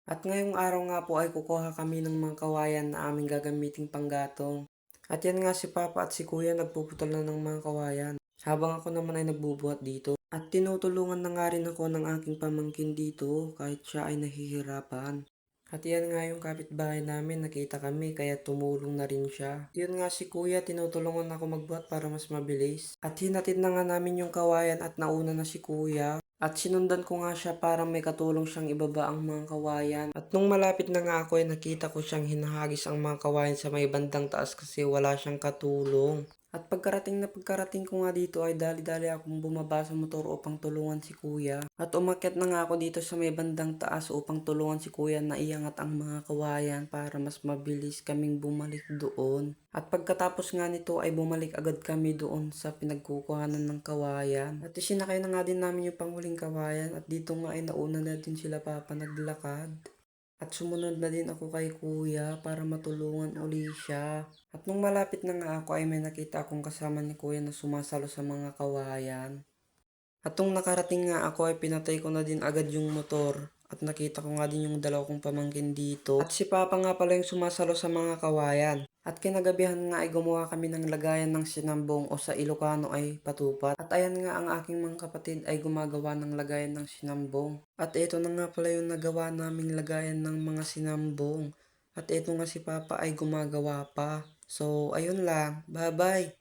At ngayong araw nga po ay kukuha kami ng mga kawayan na aming gagamiting panggatong. At yan nga si Papa at si Kuya nagpuputol na ng mga kawayan. Habang ako naman ay nagbubuhat dito. At tinutulungan na nga rin ako ng aking pamangkin dito kahit siya ay nahihirapan. At yan nga yung kapitbahay namin, nakita kami kaya tumulong na rin siya. Yun nga si Kuya, tinutulungan ako magbuhat para mas mabilis. At hinatid na nga namin yung kawayan at nauna na si Kuya. At sinundan ko nga siya para may katulong siyang ibaba ang mga kawayan. At nung malapit na nga ako ay nakita ko siyang hinahagis ang mga kawayan sa may bandang taas kasi wala siyang katulong. At pagkarating ko nga dito ay dali-dali akong bumaba sa motor upang tulungan si Kuya. At umakyat na nga ako dito sa may bandang taas upang tulungan si Kuya na iangat ang mga kawayan para mas mabilis kaming bumalik doon. At pagkatapos nga nito ay bumalik agad kami doon sa pinagkukuhanan ng kawayan. At isinakay na nga din namin yung panghuling kawayan at dito nga ay nauna na din sila Papa naglakad. At sumunod na din ako kay Kuya para matulungan uli siya. At nung malapit na nga ako ay may nakita akong kasama ni Kuya na sumasalo sa mga kawayan. At nung nakarating nga ako ay pinatay ko na din agad yung motor. At nakita ko nga din yung dalaw kong pamangkin dito. At si Papa nga pala yung sumasalo sa mga kawayan. At kinagabihan nga ay gumawa kami ng lagayan ng sinambong o sa Ilocano ay patupat. At ayan nga ang aking mga kapatid ay gumagawa ng lagayan ng sinambong. At ito na nga pala yung nagawa naming lagayan ng mga sinambong. At ito nga si Papa ay gumagawa pa. So ayun lang. Bye bye!